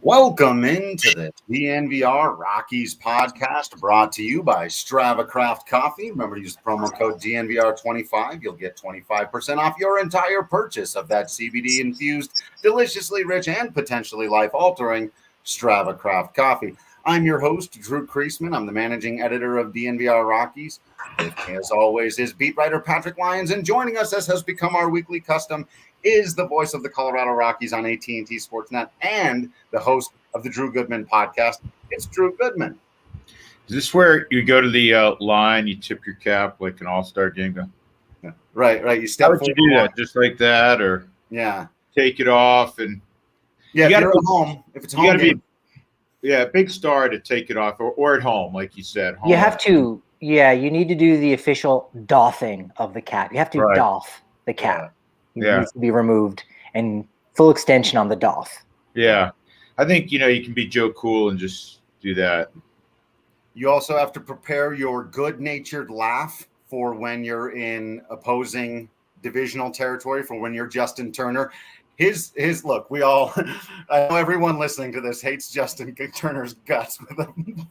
Welcome into the DNVR Rockies podcast brought to you by Strava Craft Coffee. Remember to use the promo code DNVR25. You'll get 25% off your entire purchase of that CBD-infused, deliciously rich, and potentially life-altering Strava Craft Coffee. I'm your host, Drew Creasman. I'm the managing editor of DNVR Rockies. With me, as always, is beat writer Patrick Lyons, and joining us, as has become our weekly custom, is the voice of the Colorado Rockies on AT&T Sportsnet and the host of the Drew Goodman podcast. It's Drew Goodman. Is this where you go to the line, you tip your cap like an all-star game? Yeah, right. You step How would you do that? Just like that, or take it off and if you're at home, if it's home, you got to be a big star to take it off, or at home, like you said. Home. You have to, you need to do the official doffing of the cap. You have to doff the cap. It needs to be removed and full extension on the doff. Yeah. I think, you can be Joe Cool and just do that. You also have to prepare your good-natured laugh for when you're in opposing divisional territory, for when you're Justin Turner. His look, I know everyone listening to this hates Justin Turner's guts with a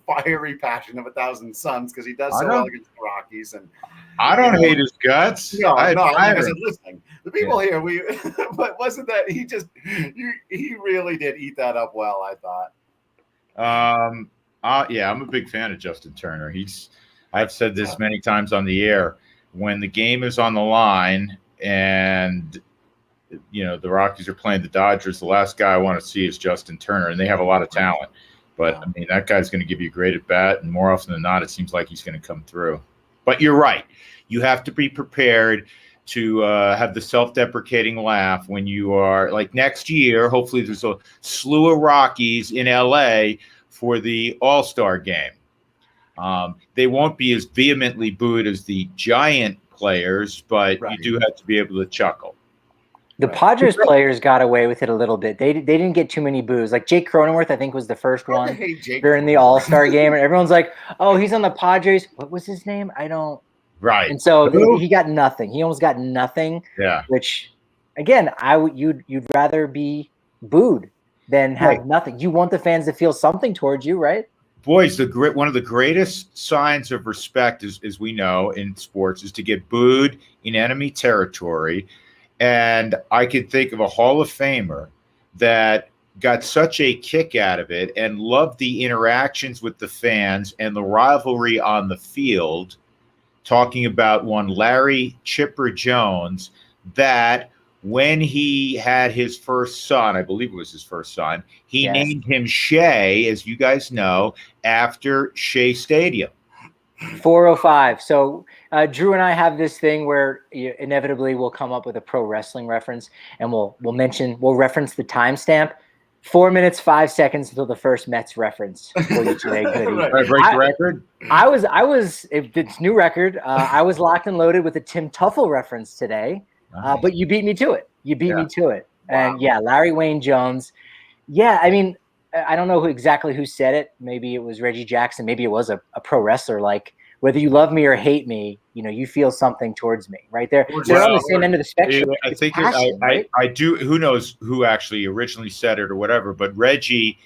fiery passion of 1,000 suns because he does so well against the Rockies. And I don't hate his guts. I said, listening. The people here, but wasn't that he really did eat that up well, I thought. I'm a big fan of Justin Turner. I've said this many times on the air. When the game is on the line and the Rockies are playing the Dodgers, the last guy I want to see is Justin Turner, and they have a lot of talent. But, that guy's going to give you a great at-bat, and more often than not, it seems like he's going to come through. But you're right. You have to be prepared to have the self-deprecating laugh when you are, like next year, hopefully there's a slew of Rockies in L.A. for the All-Star game. They won't be as vehemently booed as the Giant players, but you do have to be able to chuckle. The Padres players got away with it a little bit. They didn't get too many boos. Like Jake Cronenworth, I think, was the first one during the All-Star game. And everyone's like, oh, he's on the Padres. What was his name? I don't. Right. And so he got nothing. He almost got nothing. Yeah. Which, again, you'd rather be booed than have nothing. You want the fans to feel something towards you, right? Boys, one of the greatest signs of respect, as we know in sports, is to get booed in enemy territory. And I could think of a Hall of Famer that got such a kick out of it and loved the interactions with the fans and the rivalry on the field, talking about one Larry Chipper Jones, that when he had his first son, I believe it was his first son, he named him Shea, as you guys know, after Shea Stadium. 405. So Drew and I have this thing where inevitably we'll come up with a pro wrestling reference, and we'll reference the timestamp. 4 minutes, 5 seconds until the first Mets reference for you today. Goodie. Break the record. I was it's new record. I was locked and loaded with a Tim Tuffle reference today, but you beat me to it. Me to it. Wow. And Larry Wayne Jones. Yeah, I mean, I don't know exactly who said it. Maybe it was Reggie Jackson. Maybe it was a pro wrestler. Like, whether you love me or hate me, you feel something towards me, right there. They're on the same end of the spectrum. I think I do. Who knows who actually originally said it or whatever? But Reggie,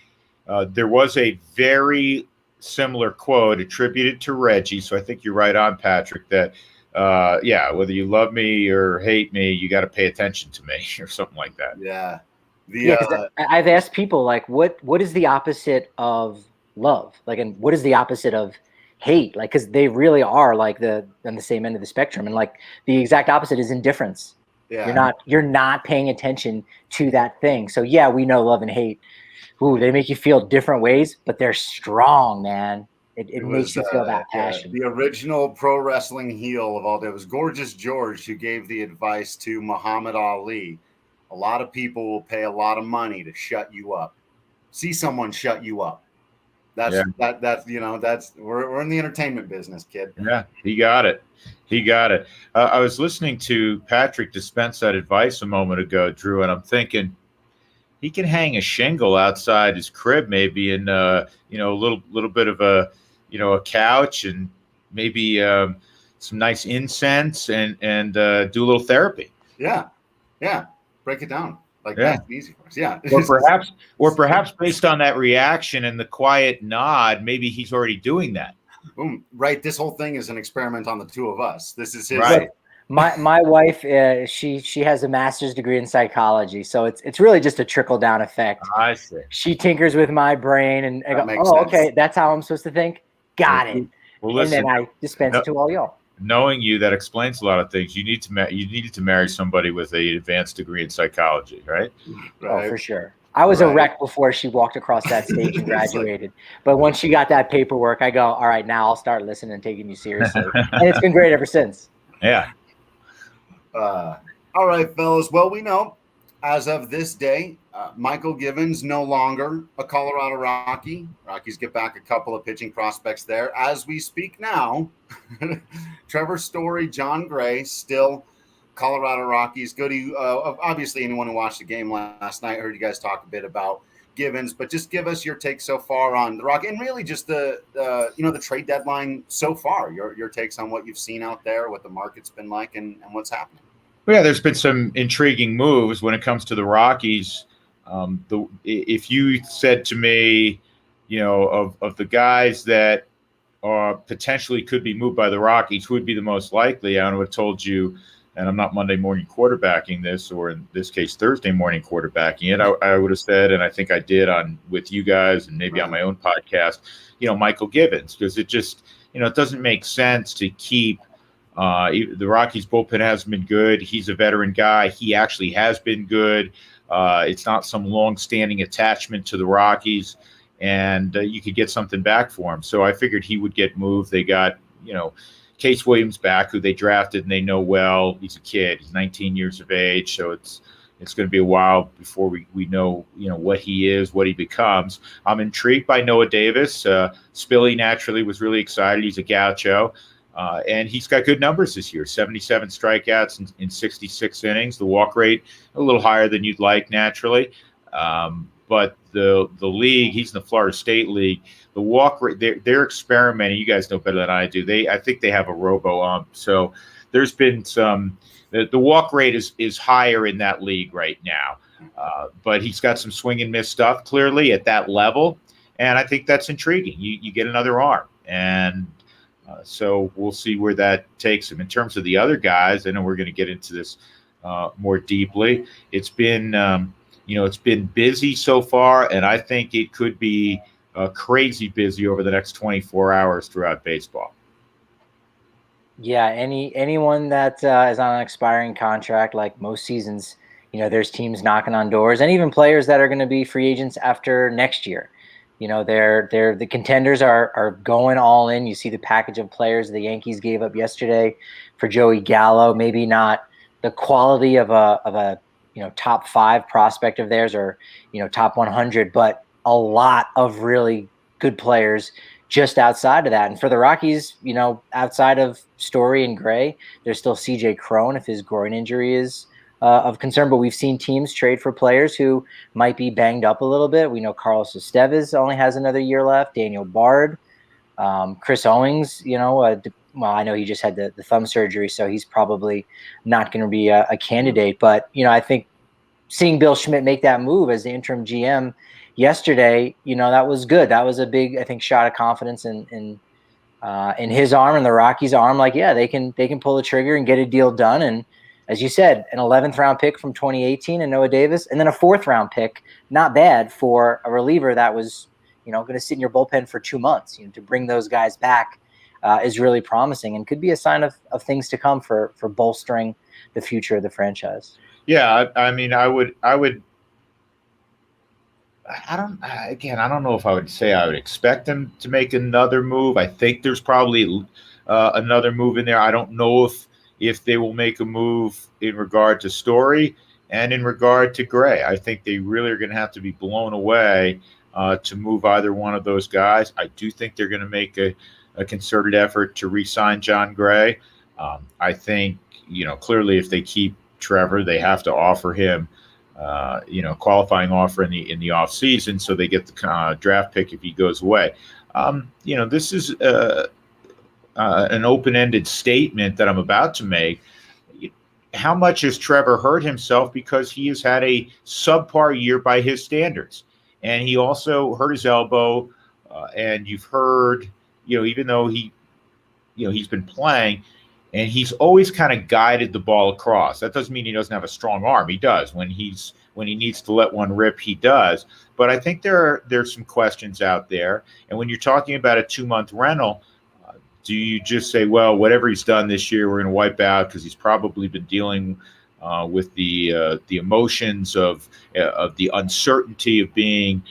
there was a very similar quote attributed to Reggie. So I think you're right on, Patrick. That whether you love me or hate me, you got to pay attention to me or something like that. Yeah. I've asked people, like, what is the opposite of love? Like, and what is the opposite of hate? Like, because they really are like on the same end of the spectrum, and like the exact opposite is indifference. Yeah. You're not paying attention to that thing. So we know love and hate. Ooh, they make you feel different ways, but they're strong, man. It makes you feel that passion. The original pro wrestling heel of all day was Gorgeous George, who gave the advice to Muhammad Ali. A lot of people will pay a lot of money to shut you up. See someone shut you up. That's we're in the entertainment business, kid. Yeah, he got it. I was listening to Patrick dispense that advice a moment ago, Drew, and I'm thinking he can hang a shingle outside his crib, maybe, and a little bit of a couch, and maybe some nice incense, and do a little therapy. Yeah. Break it down. Like Yeah. that's easy for us. Yeah. Or perhaps based on that reaction and the quiet nod, maybe he's already doing that. Boom. Right. This whole thing is an experiment on the two of us. This is his. Right. My wife, she has a master's degree in psychology, so it's really just a trickle down effect. I see. She tinkers with my brain, and I go, makes sense. okay, that's how I'm supposed to think. Got it. Well, listen, and then I dispense it to all y'all. Knowing you, that explains a lot of things. You needed to marry somebody with an advanced degree in psychology, right? Oh, for sure. I was a wreck before she walked across that stage and graduated. But once she got that paperwork, I go, all right, now I'll start listening and taking you seriously. And it's been great ever since. Yeah. All right, fellas. Well, we know as of this day, Mychal Givens no longer a Colorado Rocky. Rockies get back a couple of pitching prospects there. As we speak now, Trevor Story, Jon Gray, still Colorado Rockies. Goody. Obviously, anyone who watched the game last night heard you guys talk a bit about Givens, but just give us your take so far on the Rock and really just the trade deadline so far. Your takes on what you've seen out there, what the market's been like, and what's happening. Well, yeah, there's been some intriguing moves when it comes to the Rockies. If you said to me, of the guys that potentially could be moved by the Rockies, who would be the most likely, I would have told you. And I'm not Monday morning quarterbacking this, or in this case, Thursday morning quarterbacking it. I would have said, and I think I did with you guys and maybe on my own podcast, Mychal Givens, because it just, it doesn't make sense to keep the Rockies bullpen hasn't been good. He's a veteran guy. He actually has been good. It's not some long-standing attachment to the Rockies, and you could get something back for him. So I figured he would get moved. They got, Case Williams back, who they drafted and they know well. He's a kid. He's 19 years of age, so it's going to be a while before we know what he is, what he becomes. I'm intrigued by Noah Davis. Spilly naturally was really excited. He's a gaucho, and he's got good numbers this year: 77 strikeouts in 66 innings. The walk rate a little higher than you'd like naturally, but the league, he's in the Florida State League. The walk rate, they're experimenting. You guys know better than I do. I think they have a robo-ump. So there's been some. The walk rate is higher in that league right now, but he's got some swing and miss stuff clearly at that level, and I think that's intriguing. You get another arm, and so we'll see where that takes him. In terms of the other guys, I know we're going to get into this more deeply. It's been it's been busy so far, and I think it could be crazy busy over the next 24 hours throughout baseball. Yeah, anyone that is on an expiring contract, like most seasons, there's teams knocking on doors, and even players that are going to be free agents after next year. They're the contenders are going all in. You see the package of players the Yankees gave up yesterday for Joey Gallo. Maybe not the quality of a top 5 prospect of theirs, or top 100, but a lot of really good players just outside of that. And for the Rockies, outside of Story and Gray, there's still CJ Cron if his groin injury is of concern. But we've seen teams trade for players who might be banged up a little bit. We know Carlos Estevez only has another year left. Daniel Bard, Chris Owings, well, I know he just had the thumb surgery, so he's probably not going to be a candidate. But, I think seeing Bill Schmidt make that move as the interim GM yesterday, that was good. That was a big, I think, shot of confidence in his arm and the Rockies' arm. Like, yeah, they can pull the trigger and get a deal done. And as you said, an 11th round pick from 2018 and Noah Davis, and then a 4th round pick, not bad for a reliever that was, going to sit in your bullpen for 2 months. To bring those guys back is really promising and could be a sign of things to come for bolstering the future of the franchise. Yeah, I mean, I don't know if I would say I would expect them to make another move. I think there's probably another move in there. I don't know if they will make a move in regard to Story and in regard to Gray. I think they really are going to have to be blown away to move either one of those guys. I do think they're going to make a concerted effort to re-sign Jon Gray. I think, clearly if they keep Trevor, they have to offer him qualifying offer in the off season, so they get the draft pick if he goes away. This is an open-ended statement that I'm about to make. how much has Trevor hurt himself because he has had a subpar year by his standards, and he also hurt his elbow. And you've heard, even though he's been playing, and he's always kind of guided the ball across. That doesn't mean he doesn't have a strong arm. He does. When he needs to let one rip, he does. But I think there's some questions out there. And when you're talking about a 2-month rental, do you just say, well, whatever he's done this year, we're going to wipe out because he's probably been dealing with the emotions of the uncertainty of being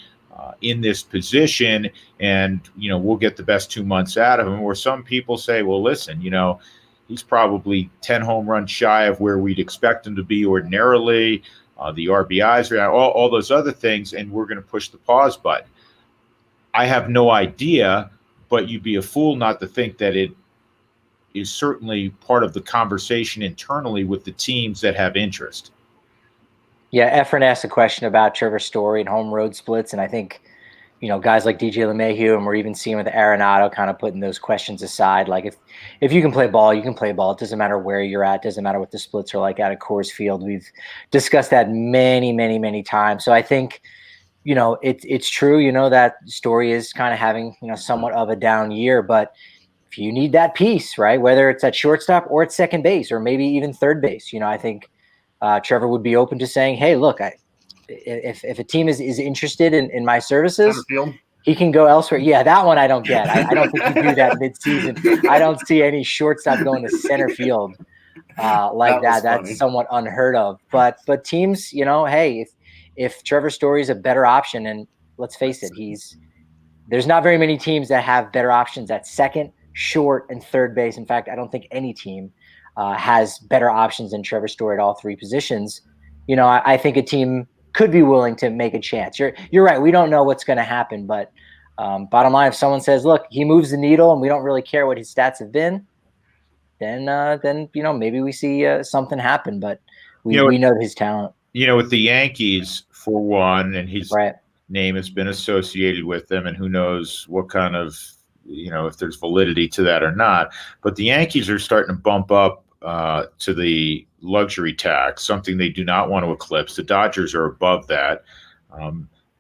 in this position, and we'll get the best 2 months out of him? Or some people say, well, listen, he's probably 10 home runs shy of where we'd expect him to be ordinarily. The RBIs are all those other things, and we're going to push the pause button. I have no idea, but you'd be a fool not to think that it is certainly part of the conversation internally with the teams that have interest. Yeah, Efren asked a question about Trevor Story and home road splits, and I think guys like DJ LeMahieu, and we're even seeing with Arenado kind of putting those questions aside. Like if you can play ball, you can play ball. It doesn't matter where you're at. It doesn't matter what the splits are like out of Coors Field. We've discussed that many, many, many times. So I think, it's true, that Story is kind of having, somewhat of a down year. But if you need that piece, right, whether it's at shortstop or at second base or maybe even third base, I think Trevor would be open to saying, hey, look, if a team is interested in my services, he can go elsewhere. Yeah, that one I don't get. I don't think you do that midseason. I don't see any shortstop going to center field like that. That's funny. Somewhat unheard of. But teams, hey, if Trevor Story is a better option, and let's face it, there's not very many teams that have better options at second, short, and third base. In fact, I don't think any team has better options than Trevor Story at all three positions. I think a team could be willing to make a chance. You're right. We don't know what's going to happen, but bottom line, if someone says, look, he moves the needle and we don't really care what his stats have been, then maybe we see something happen, but we know his talent. With the Yankees, for one, and his name has been associated with them, and who knows what kind of, if there's validity to that or not. But the Yankees are starting to bump up to the luxury tax, something they do not want to eclipse. The Dodgers are above that.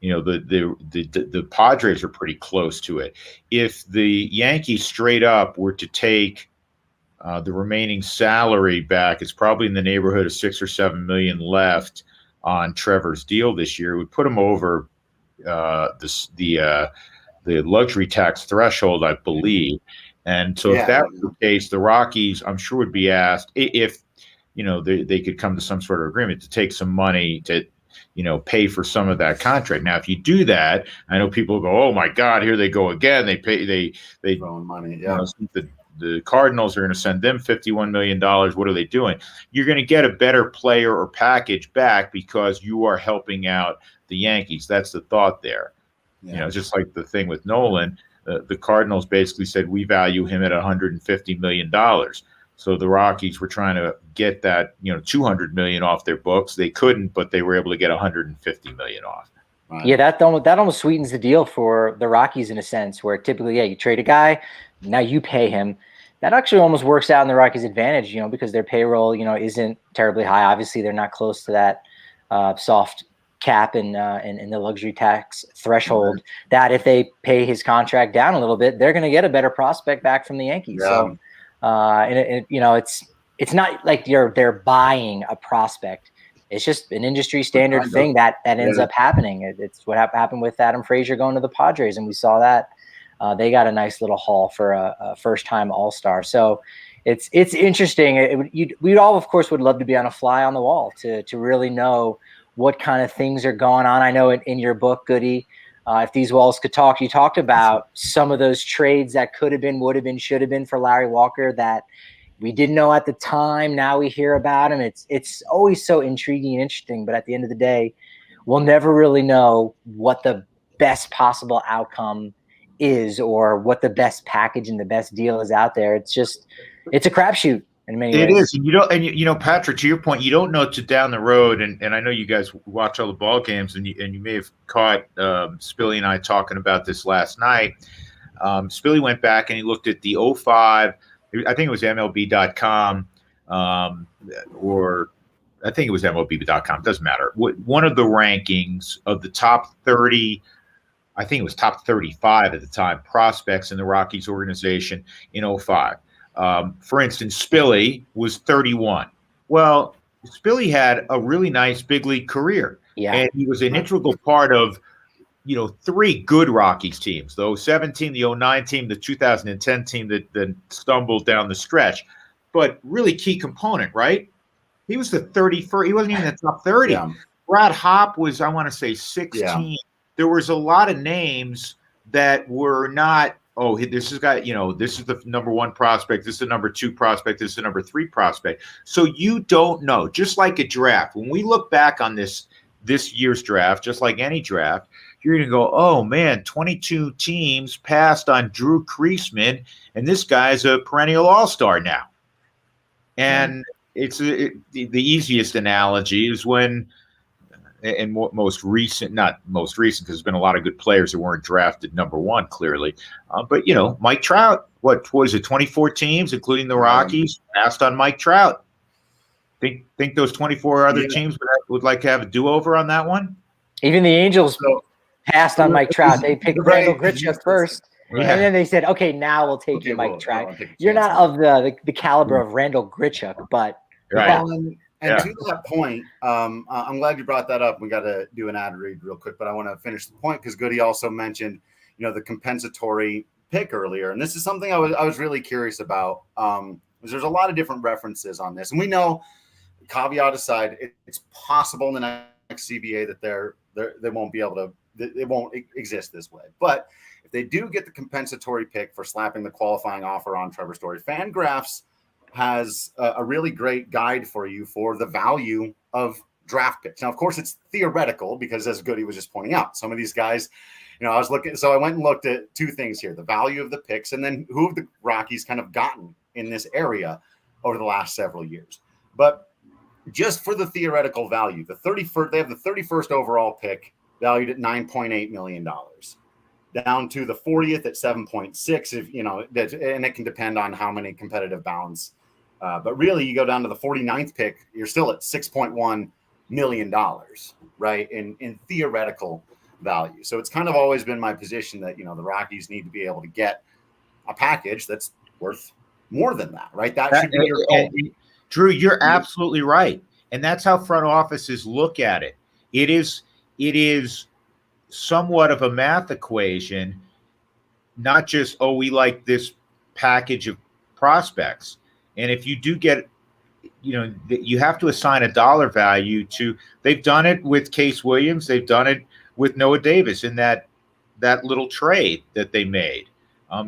The Padres are pretty close to it. If the Yankees straight up were to take the remaining salary back, it's probably in the neighborhood of $6 or $7 million left on Trevor's deal this year. It would put him over the luxury tax threshold, I believe. And so if that was the case, the Rockies, I'm sure, would be asked if they could come to some sort of agreement to take some money to pay for some of that contract. Now, if you do that, I know people go, "Oh my God, here they go again." They throwing money. Yeah. The Cardinals are going to send them $51 million. What are they doing? You're going to get a better player or package back because you are helping out the Yankees. That's the thought there. Yeah. Just like the thing with Nolan, the Cardinals basically said, we value him at $150 million. So the Rockies were trying to get that, $200 million off their books. They couldn't, but they were able to get $150 million off. Right. Yeah, that almost sweetens the deal for the Rockies in a sense, where typically, you trade a guy, now you pay him. That actually almost works out in the Rockies' advantage, because their payroll, isn't terribly high. Obviously, they're not close to that soft cap and the luxury tax threshold. Mm-hmm. That if they pay his contract down a little bit, they're going to get a better prospect back from the Yankees. Yeah. So, it's not like they're buying a prospect. It's just an industry standard thing that ends up happening. It's what happened with Adam Frazier going to the Padres, and we saw that. They got a nice little haul for a first-time All-Star. So it's interesting. We all, of course, would love to be on a fly on the wall to really know what kind of things are going on. I know in your book, Goody, If These Walls Could Talk, you talked about some of those trades that could have been, would have been, should have been for Larry Walker that we didn't know at the time. Now we hear about him. It's always so intriguing and interesting, but at the end of the day, we'll never really know what the best possible outcome is or what the best package and the best deal is out there. It's a crapshoot in many ways. It is. And Patrick, to your point, you don't know to down the road. And I know you guys watch all the ball games, and you may have caught Spilly and I talking about this last night. Spilly went back and he looked at the 05, I think it was MLB.com, or I think it was MLB.com. Doesn't matter. One of the rankings of the top 30, I think it was top 35 at the time, prospects in the Rockies organization in 05. For instance, Spilly was 31. Well, Spilly had a really nice big league career. Yeah. And he was an integral part of, 3 good Rockies teams, the 07 team, the 09 team, the 2010 team that stumbled down the stretch. But really key component, right? He was the 31st. He wasn't even in the top 30. Yeah. Brad Hopp was, I want to say, 16. Yeah. There was a lot of names that were not, this is the number 1 prospect. This is the number 2 prospect. This is the number 3 prospect. So you don't know. Just like a draft. When we look back on this year's draft, just like any draft, you're going to go, oh, man, 22 teams passed on Drew Creasman, and this guy's a perennial all-star now. And it's the easiest analogy is when, and not most recent, because there's been a lot of good players that weren't drafted number 1, clearly. But, Mike Trout, what is it, 24 teams, including the Rockies, passed on Mike Trout. Think those 24 other teams would like to have a do-over on that one? Even the Angels passed on Mike Trout. They picked Randall Grichuk first. And then they said, okay, now we'll take you, Mike Trout. You're not of the caliber of Randall Grichuk, but right. And to that point, I'm glad you brought that up. We got to do an ad read real quick, but I want to finish the point because Goody also mentioned, the compensatory pick earlier, and this is something I was really curious about. Because there's a lot of different references on this, and we know, caveat aside, it's possible in the next CBA that they won't be able to. It won't exist this way, but if they do get the compensatory pick for slapping the qualifying offer on Trevor Story, Fangraphs has a really great guide for you for the value of draft picks. Now, of course, it's theoretical because, as Goody was just pointing out, some of these guys, I was looking. So I went and looked at 2 things here: the value of the picks, and then who have the Rockies kind of gotten in this area over the last several years. But just for the theoretical value, they have the 31st overall pick, valued at $9.8 million, down to the 40th at 7.6. And it can depend on how many competitive bounds. But really, you go down to the 49th pick, you're still at $6.1 million, right? In theoretical value. So it's kind of always been my position that, the Rockies need to be able to get a package that's worth more than that, right? That should be your goal. Drew, you're absolutely right. And that's how front offices look at it. It is somewhat of a math equation, not just, we like this package of prospects. And if you do get, you have to assign a dollar value to, they've done it with Case Williams. They've done it with Noah Davis in that little trade that they made.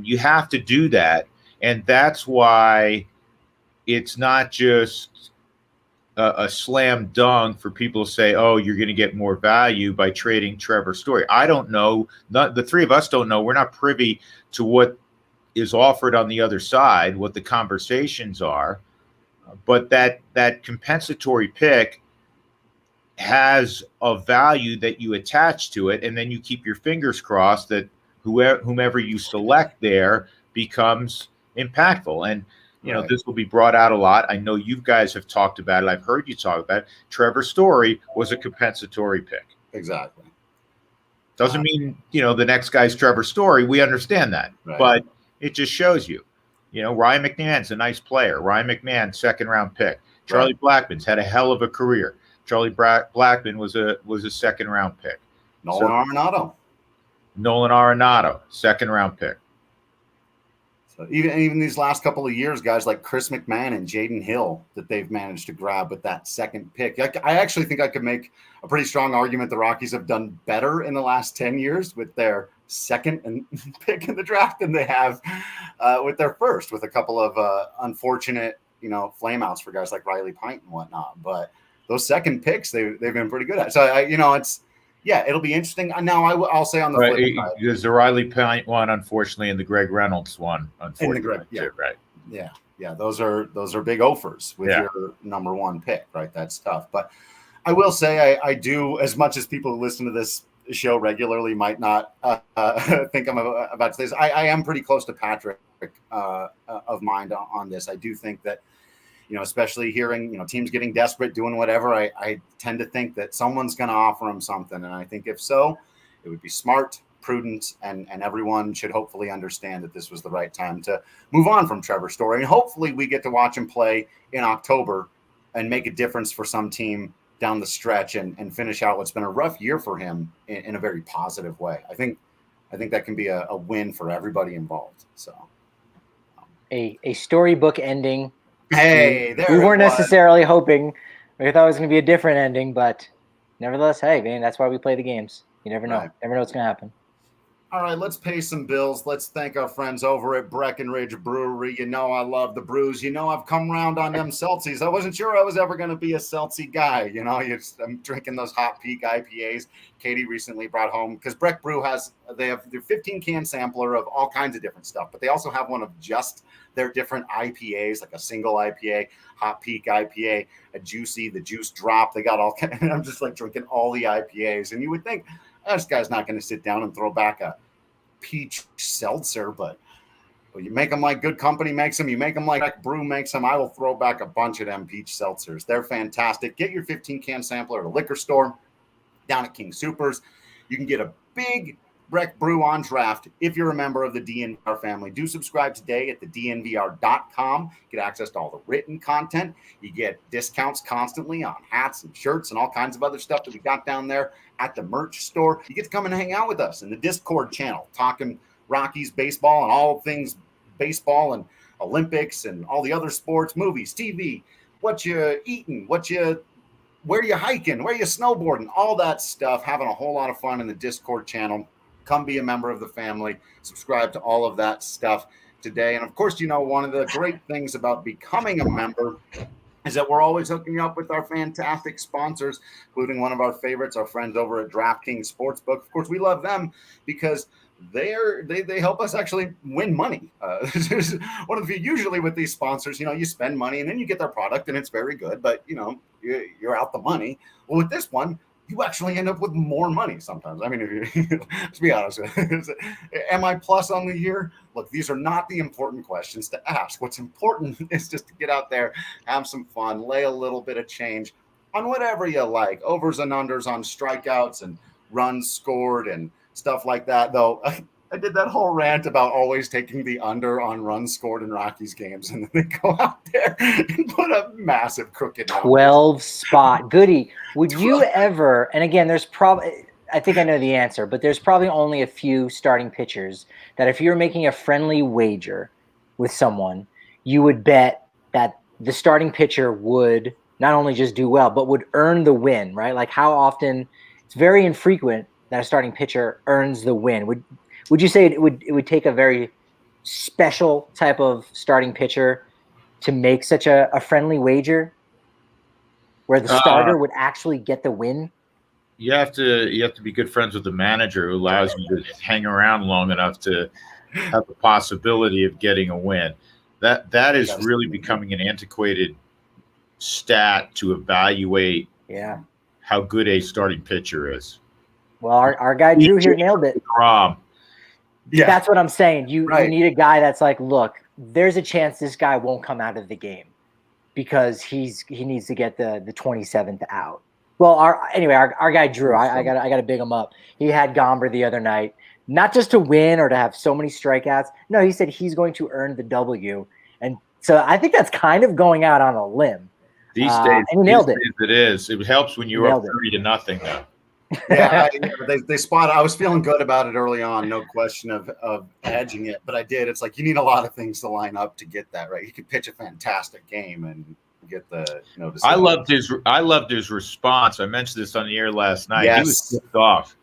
You have to do that. And that's why it's not just a slam dunk for people to say, you're going to get more value by trading Trevor Story. I don't know. The 3 of us don't know. We're not privy to what is offered on the other side, what the conversations are. But that compensatory pick has a value that you attach to it, and then you keep your fingers crossed that whomever you select there becomes impactful. And right. This will be brought out a lot. I know you guys have talked about it. I've heard you talk about it. Trevor Story was a compensatory pick. Exactly. Doesn't mean, the next guy's Trevor Story. We understand that. Right. But it just shows you. Ryan McMahon's a nice player. Ryan McMahon, 2nd-round pick. Charlie Blackmon's had a hell of a career. Charlie Blackmon was a 2nd-round pick. Nolan Arenado, 2nd-round pick. So even these last couple of years, guys like Chris McMahon and Jaden Hill that they've managed to grab with that 2nd pick. I actually think I could make a pretty strong argument the Rockies have done better in the last 10 years with their 2nd pick in the draft than they have with their 1st, with a couple of unfortunate, flameouts for guys like Riley Pint and whatnot. But those 2nd picks, they've been pretty good at. So, it'll be interesting. Now, I'll say on the flip side. There's the Riley Pint one, unfortunately, and the Greg Reynolds one, unfortunately. Right. Yeah. Those are big offers with your number 1 pick, right? That's tough. But I will say I do, as much as people who listen to this show regularly might not think I'm about to say this, I am pretty close to Patrick of mind on this. I do think that, especially hearing, teams getting desperate, doing whatever, I tend to think that someone's going to offer him something. And I think if so, it would be smart, prudent, and everyone should hopefully understand that this was the right time to move on from Trevor Story. And hopefully we get to watch him play in October and make a difference for some team down the stretch and finish out what's been a rough year for him in a very positive way. I think that can be a win for everybody involved. So a storybook ending. Hey, we weren't necessarily hoping. We thought it was going to be a different ending, but nevertheless, hey, man, that's why we play the games. You never know. Right. Never know what's going to happen. All right, let's pay some bills. Let's thank our friends over at Breckenridge Brewery. I love the brews. I've come around on them Celsius. I wasn't sure I was ever going to be a Celsius guy. I'm drinking those Hot Peak IPAs Katie recently brought home, because Breck Brew they have their 15-can sampler of all kinds of different stuff, but they also have one of just their different IPAs, like a single IPA, Hot Peak IPA, a juicy, the juice drop. They got all kind of, and I'm just like drinking all the IPAs. And you would think, this guy's not going to sit down and throw back a peach seltzer, but you make them like Good Company makes them. You make them like Breck Brew makes them. I will throw back a bunch of them peach seltzers. They're fantastic. Get your 15-can sampler at a liquor store down at King Supers. You can get a big Breck Brew on draft if you're a member of the DNVR family. Do subscribe today at the DNVR.com. Get access to all the written content. You get discounts constantly on hats and shirts and all kinds of other stuff that we got down there at the merch store. You get to come and hang out with us in the Discord channel, talking Rockies baseball and all things baseball and Olympics and all the other sports, movies, TV, what you eating, where you hiking, where you snowboarding, all that stuff. Having a whole lot of fun in the Discord channel. Come be a member of the family. Subscribe to all of that stuff today. And of course, one of the great things about becoming a member is that we're always hooking you up with our fantastic sponsors, including one of our favorites, our friends over at DraftKings Sportsbook. Of course, we love them because they help us actually win money. One of the usually with these sponsors, you spend money and then you get their product and it's very good, but you're out the money. Well, with this one, you actually end up with more money sometimes. I mean, let's be honest. Am I plus on the year? Look, these are not the important questions to ask. What's important is just to get out there, have some fun, lay a little bit of change on whatever you like. Overs and unders on strikeouts and runs scored and stuff like that. Though I did that whole rant about always taking the under on runs scored in Rockies games, and then they go out there and put a massive crooked number. 12 spot. Goody, would you ever, and again, there's probably, I think I know the answer, but there's probably only a few starting pitchers that if you're making a friendly wager with someone, you would bet that the starting pitcher would not only just do well, but would earn the win, right? Like how often, it's very infrequent that a starting pitcher earns the win. Would you say it would take a very special type of starting pitcher to make such a friendly wager where the starter would actually get the win? You have to be good friends with the manager who allows you to hang around long enough to have the possibility of getting a win. That is really becoming an antiquated stat to evaluate how good a starting pitcher is. Well, our guy Drew here nailed it. Yeah. That's what I'm saying. You need a guy that's like, look, there's a chance this guy won't come out of the game because he needs to get the 27th out. Well, our guy Drew, I got to big him up. He had Gomber the other night, not just to win or to have so many strikeouts. No, he said he's going to earn the W, and so I think that's kind of going out on a limb. These days, and he nailed it. It is. It helps when you're up 30-0 though. Yeah, they spotted. I was feeling good about it early on, no question of edging it, but I did. It's like you need a lot of things to line up to get that right. He could pitch a fantastic game and get the notice. I loved his response. I mentioned this on the air last night. Yes. He was pissed off.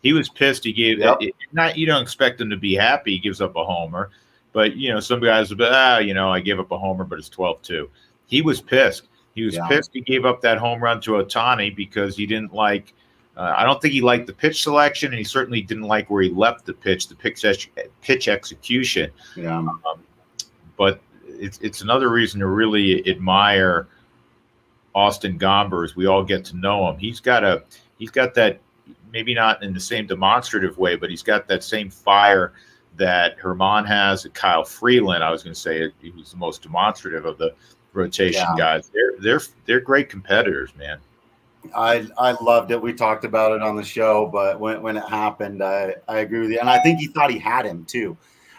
He was pissed. He gave you don't expect him to be happy. He gives up a homer, but some guys will be, I gave up a homer, but it's 12-2. He was pissed. He was pissed. He gave up that home run to Ohtani because he didn't like. I don't think he liked the pitch selection, and he certainly didn't like where he left the pitch pitch execution. Yeah. But it's another reason to really admire Austin Gomber as we all get to know him. He's got that, maybe not in the same demonstrative way, but he's got that same fire that Herman has, Kyle Freeland. I was going to say he was the most demonstrative of the rotation guys. They're great competitors, man. I loved it. We talked about it on the show, but when it happened, I agree with you. And I think he thought he had him too.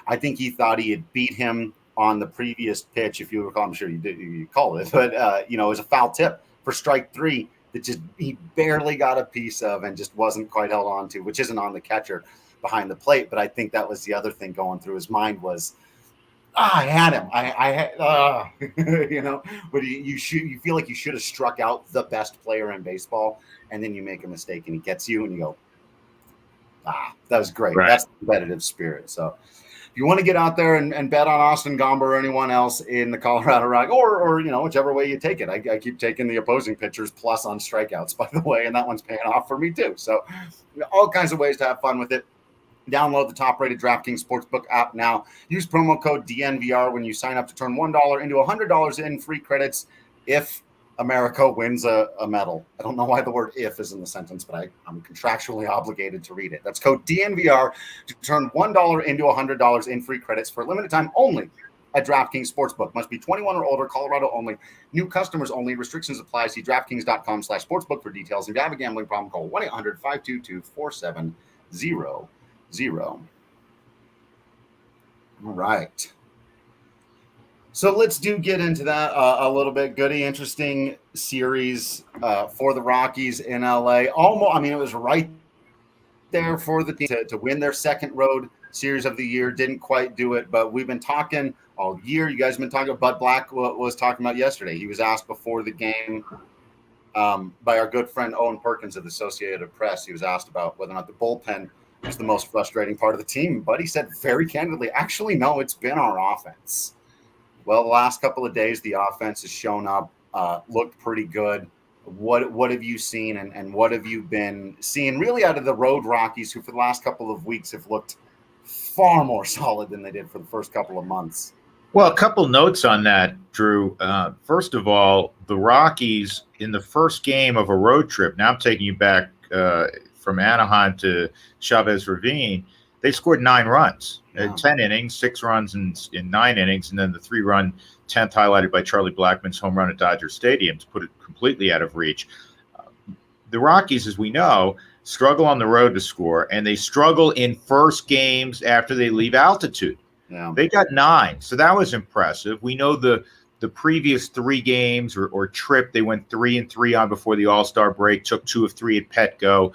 I think he thought he had beat him on the previous pitch. If you recall, I'm sure you call it, but it was a foul tip for strike 3 that just he barely got a piece of and just wasn't quite held on to, which isn't on the catcher behind the plate. But I think that was the other thing going through his mind was, I had him. But you feel like you should have struck out the best player in baseball, and then you make a mistake and he gets you, and you go, that was great. Right. That's the competitive spirit. So if you want to get out there and bet on Austin Gomber or anyone else in the Colorado Rockies, or whichever way you take it, I keep taking the opposing pitchers plus on strikeouts, by the way, and that one's paying off for me too. So all kinds of ways to have fun with it. Download the top-rated DraftKings Sportsbook app now. Use promo code DNVR when you sign up to turn $1 into $100 in free credits if America wins a medal. I don't know why the word if is in the sentence, but I'm contractually obligated to read it. That's code DNVR to turn $1 into $100 in free credits for a limited time only at DraftKings Sportsbook. Must be 21 or older, Colorado only. New customers only. Restrictions apply. See DraftKings.com/sportsbook for details. If you have a gambling problem, call 1-800-522-4700. All right. So let's get into that a little bit. Goody, interesting series for the Rockies in LA. Almost, it was right there for the team to win their second road series of the year. Didn't quite do it, but we've been talking all year. You guys have been talking. Bud Black was talking about yesterday. He was asked before the game by our good friend Owen Perkins of the Associated Press. He was asked about whether or not the bullpen was the most frustrating part of the team. But he said very candidly, actually, no, it's been our offense. Well, the last couple of days, the offense has shown up, looked pretty good. What have you seen and what have you been seeing really out of the road Rockies, who for the last couple of weeks have looked far more solid than they did for the first couple of months? Well, a couple notes on that, Drew. First of all, the Rockies in the first game of a road trip, now I'm taking you back from Anaheim to Chavez Ravine, they scored 9 runs, 10 innings, 6 runs in 9 innings, and then the 3-run 10th highlighted by Charlie Blackmon's home run at Dodger Stadium to put it completely out of reach. The Rockies, as we know, struggle on the road to score, and they struggle in first games after they leave altitude. Yeah. They got 9, so that was impressive. We know the previous 3 games or trip, they went 3-3 on before the All-Star break, took 2 of 3 at Petco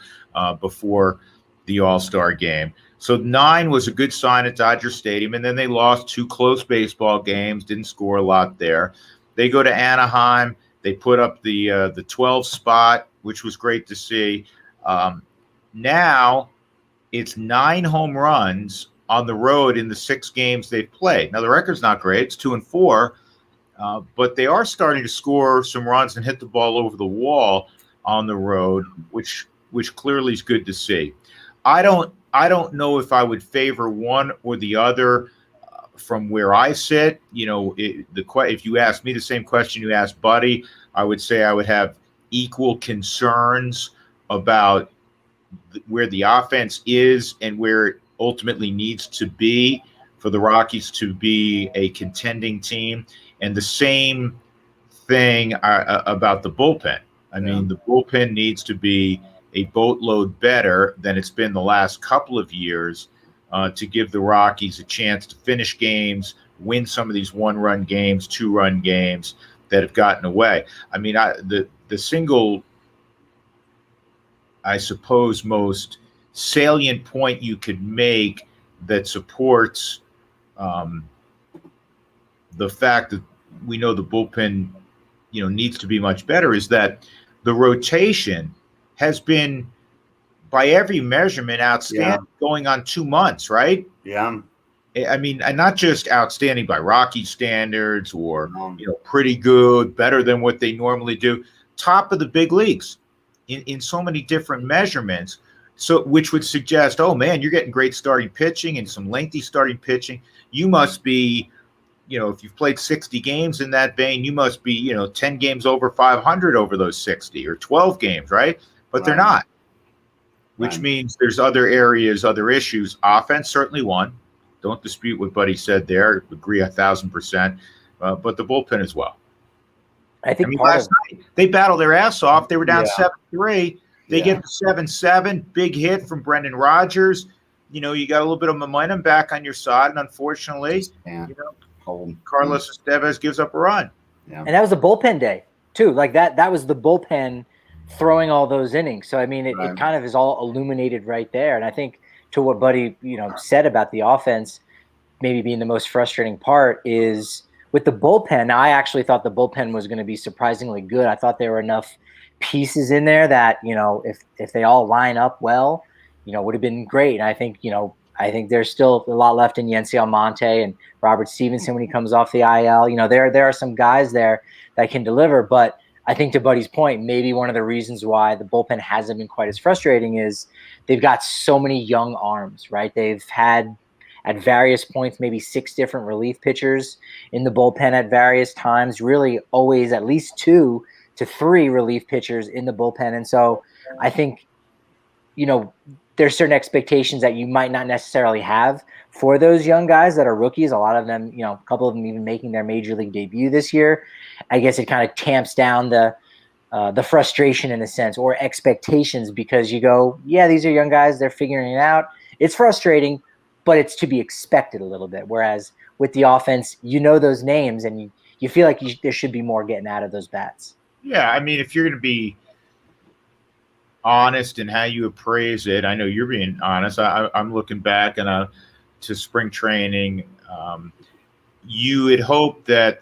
before the All-Star game. So 9 was a good sign at Dodger Stadium, and then they lost 2 close baseball games, didn't score a lot there. They go to Anaheim, they put up the 12 spot, which was great to see. Now it's 9 home runs on the road in the 6 games they've played. Now the record's not great, it's 2-4. But they are starting to score some runs and hit the ball over the wall on the road, which clearly is good to see. I don't know if I would favor one or the other from where I sit. If you ask me the same question you asked Buddy, I would say I would have equal concerns about where the offense is and where it ultimately needs to be for the Rockies to be a contending team. And the same thing about the bullpen. I mean, the bullpen needs to be a boatload better than it's been the last couple of years to give the Rockies a chance to finish games, win some of these 1-run games, 2-run games that have gotten away. I mean, the single, I suppose, most salient point you could make that supports the fact that we know the bullpen, needs to be much better is that the rotation has been, by every measurement, outstanding going on 2 months, right? Yeah. I mean, and not just outstanding by Rocky standards or, pretty good, better than what they normally do. Top of the big leagues in so many different measurements. So, which would suggest, oh man, you're getting great starting pitching and some lengthy starting pitching. You must be, if you've played 60 games in that vein, you must be, 10 games over 500 over those 60 or 12 games, right? But they're not, which means there's other areas, other issues. Offense, certainly one. Don't dispute what Buddy said there. Agree 1,000%. But the bullpen as well. I think last night they battled their ass off. They were down 7-3. They get the 7-7. Big hit from Brendan Rodgers. You got a little bit of momentum back on your side, and unfortunately, Carlos Estevez gives up a run. Yeah. And that was a bullpen day too. Like that was the bullpen throwing all those innings. So I mean, it kind of is all illuminated right there. And I think to what Buddy said about the offense, maybe being the most frustrating part is with the bullpen. I actually thought the bullpen was going to be surprisingly good. I thought there were enough pieces in there that if they all line up well, would have been great. And I think there's still a lot left in Yency Almonte and Robert Stevenson when he comes off the IL. There are some guys there that can deliver. But I think to Buddy's point, maybe one of the reasons why the bullpen hasn't been quite as frustrating is they've got so many young arms, right? They've had at various points maybe 6 different relief pitchers in the bullpen at various times, really always at least 2 to 3 relief pitchers in the bullpen. And so I think, there's certain expectations that you might not necessarily have for those young guys that are rookies. A lot of them, a couple of them even making their major league debut this year. I guess it kind of tamps down the frustration in a sense, or expectations, because you go, yeah, these are young guys. They're figuring it out. It's frustrating, but it's to be expected a little bit. Whereas with the offense, those names and you feel like there should be more getting out of those bats. Yeah. I mean, if you're going to be honest in how you appraise it, I know you're being honest. I'm looking back to spring training. You would hope that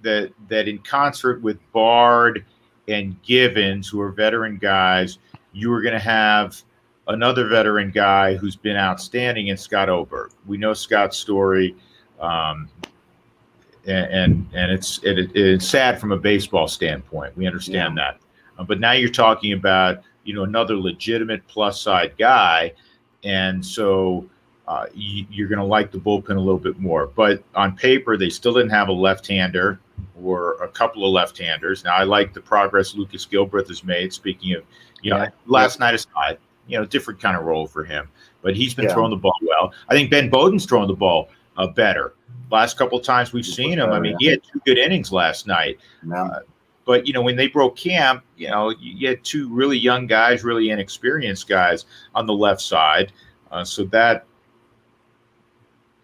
that in concert with Bard and Givens, who are veteran guys, you were going to have another veteran guy who's been outstanding in Scott Oberg. We know Scott's story, and it's sad from a baseball standpoint. We understand that, but now you're talking about another legitimate plus side guy, and so you're going to like the bullpen a little bit more. But on paper, they still didn't have a left-hander or a couple of left-handers. Now I like the progress Lucas Gilbreth has made. Speaking of, last night aside, different kind of role for him, but he's been throwing the ball well. I think Ben Bowden's throwing the ball better. Last couple of times we've seen him, he had 2 good innings last night. But, when they broke camp, you had 2 really young guys, really inexperienced guys on the left side. So that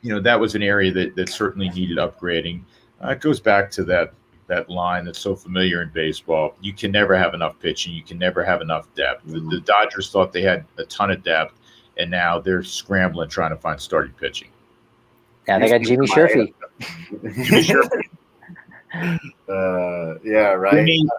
was an area that certainly needed upgrading. It goes back to that line that's so familiar in baseball. You can never have enough pitching. You can never have enough depth. Mm-hmm. The Dodgers thought they had a ton of depth, and now they're scrambling trying to find starting pitching. Yeah, they got Jimmy Sherfy. Jimmy Sherfy.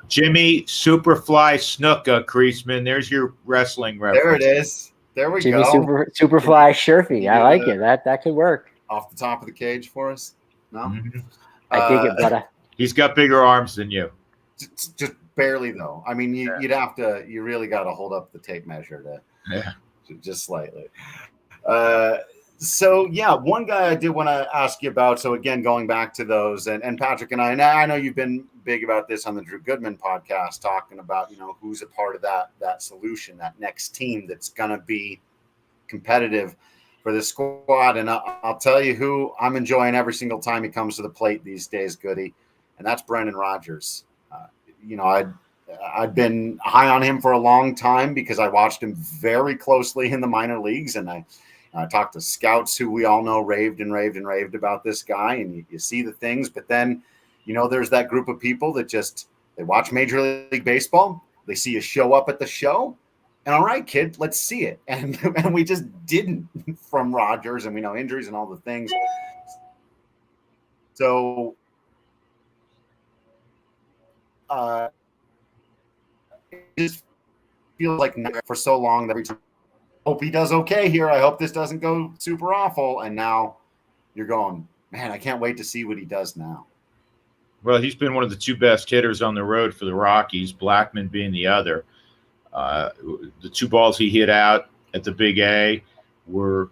Jimmy Superfly Snuka, Creasman. There's your wrestling reference. There it is. There we Jimmy go. Superfly Sherfy. I like it. That could work. Off the top of the cage for us? No? Mm-hmm. I dig it, brother. He's got bigger arms than you. Just barely, though. I mean, you really got to hold up the tape measure to just slightly. So, one guy I did want to ask you about. So, again, going back to those, and Patrick and I know you've been big about this on the Drew Goodman podcast, talking about, who's a part of that solution, that next team that's going to be competitive for the squad. And I'll tell you who I'm enjoying every single time he comes to the plate these days, Goody, and that's Brendan Rodgers. I'd been high on him for a long time because I watched him very closely in the minor leagues, and I talked to scouts who we all know raved about this guy, and you see the things. But then, there's that group of people that they watch Major League Baseball, they see you show up at the show, and all right, kid, let's see it. And we just didn't from Rodgers, and we know injuries and all the things. So it just feels like for so long that every time, hope he does okay here. I hope this doesn't go super awful. And now you're going, man, I can't wait to see what he does now. Well, he's been one of the 2 best hitters on the road for the Rockies, Blackman being the other. The 2 balls he hit out at the Big A were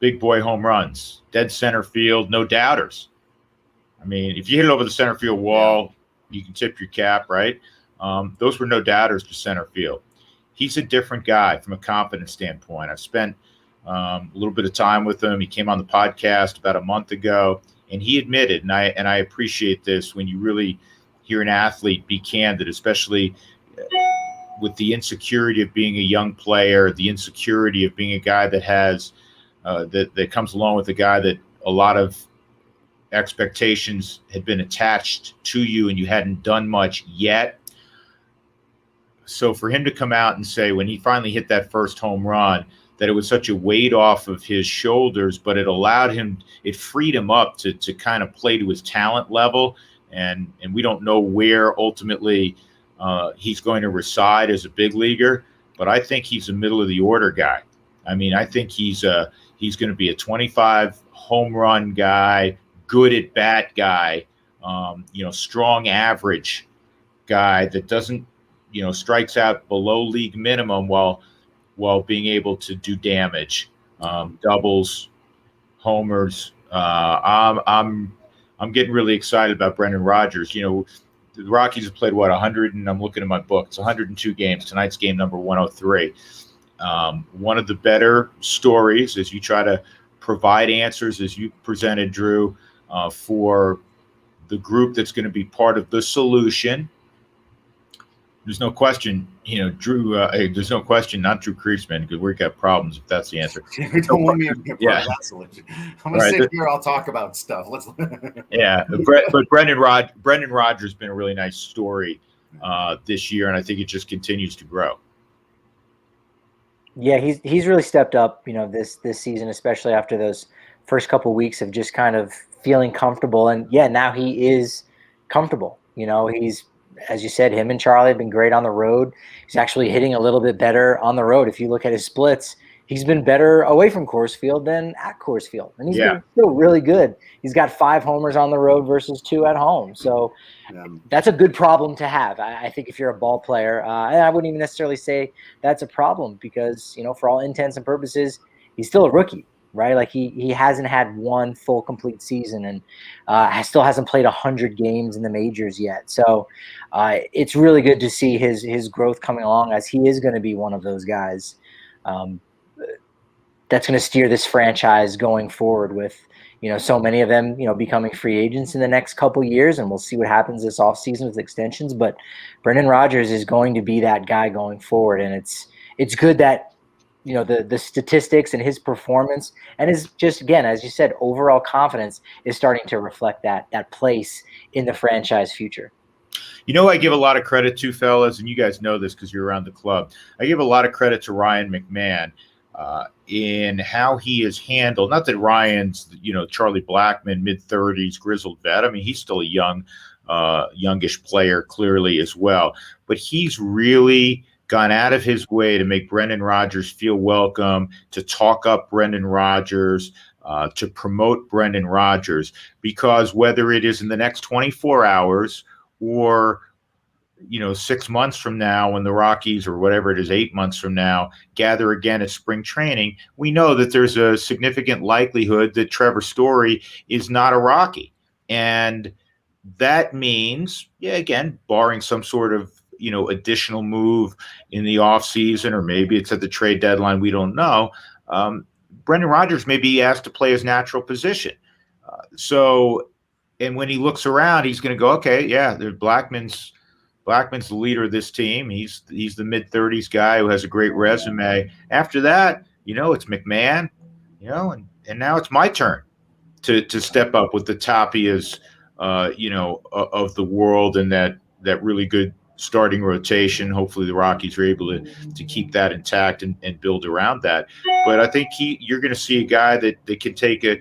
big boy home runs, dead center field, no doubters. I mean, if you hit it over the center field wall, you can tip your cap, right? Those were no doubters to center field. He's a different guy from a confidence standpoint. I've spent a little bit of time with him. He came on the podcast about a month ago, and he admitted, and I appreciate this, when you really hear an athlete be candid, especially with the insecurity of being a young player, the insecurity of being a guy that has that comes along with a guy that a lot of expectations had been attached to you and you hadn't done much yet. So for him to come out and say when he finally hit that first home run that it was such a weight off of his shoulders, but it freed him up to kind of play to his talent level. And we don't know where ultimately he's going to reside as a big leaguer, but I think he's a middle of the order guy. I mean, I think he's going to be a 25 home run guy, good at bat guy, strong average guy that doesn't, strikes out below league minimum while being able to do damage, doubles, homers. I'm getting really excited about Brendan Rodgers. The Rockies have played 100, and I'm looking at my book. It's 102 games. Tonight's game number 103. One of the better stories as you try to provide answers, as you presented, Drew, for the group that's going to be part of the solution. There's no question, Drew. There's no question, not Drew Creasman, because we've got problems if that's the answer. You don't want me to be part of that solution. I'm gonna sit here. I'll talk about stuff. Let's. Yeah, but Brendan Rodgers has been a really nice story this year, and I think it just continues to grow. Yeah, he's really stepped up, this season, especially after those first couple of weeks of just kind of feeling comfortable. And yeah, now he is comfortable. He's, as you said, him and Charlie have been great on the road. He's actually hitting a little bit better on the road. If you look at his splits, he's been better away from Coors Field than at Coors Field. And he's been still really good. He's got 5 homers on the road versus 2 at home. So that's a good problem to have. I think if you're a ball player, and I wouldn't even necessarily say that's a problem because, for all intents and purposes, he's still a rookie, right? Like he hasn't had one full complete season and still hasn't played 100 games in the majors yet. So it's really good to see his growth coming along, as he is going to be one of those guys that's going to steer this franchise going forward with, so many of them, becoming free agents in the next couple years, and we'll see what happens this offseason with extensions. But Brendan Rodgers is going to be that guy going forward, and it's good that the statistics and his performance and his, just again, as you said, overall confidence is starting to reflect that place in the franchise future. I give a lot of credit to, fellas, and you guys know this because you're around the club. I give a lot of credit to Ryan McMahon in how he has handled, not that Ryan's, Charlie Blackmon, mid-30s, grizzled vet. I mean, he's still a youngish player, clearly, as well. But he's really gone out of his way to make Brendan Rodgers feel welcome, to talk up Brendan Rodgers, to promote Brendan Rodgers, because whether it is in the next 24 hours or 6 months from now when the Rockies, or whatever it is, 8 months from now, gather again at spring training, we know that there's a significant likelihood that Trevor Story is not a Rocky. And that means, again, barring some sort of additional move in the offseason, or maybe it's at the trade deadline, we don't know, Brendan Rodgers may be asked to play his natural position. And when he looks around, he's going to go, okay, Blackmon's the leader of this team. He's the mid-30s guy who has a great resume. After that, it's McMahon, and now it's my turn to step up with the Tapias, of the world, and that really good starting rotation. Hopefully the Rockies are able to keep that intact and build around that. But I think you're going to see a guy that can take a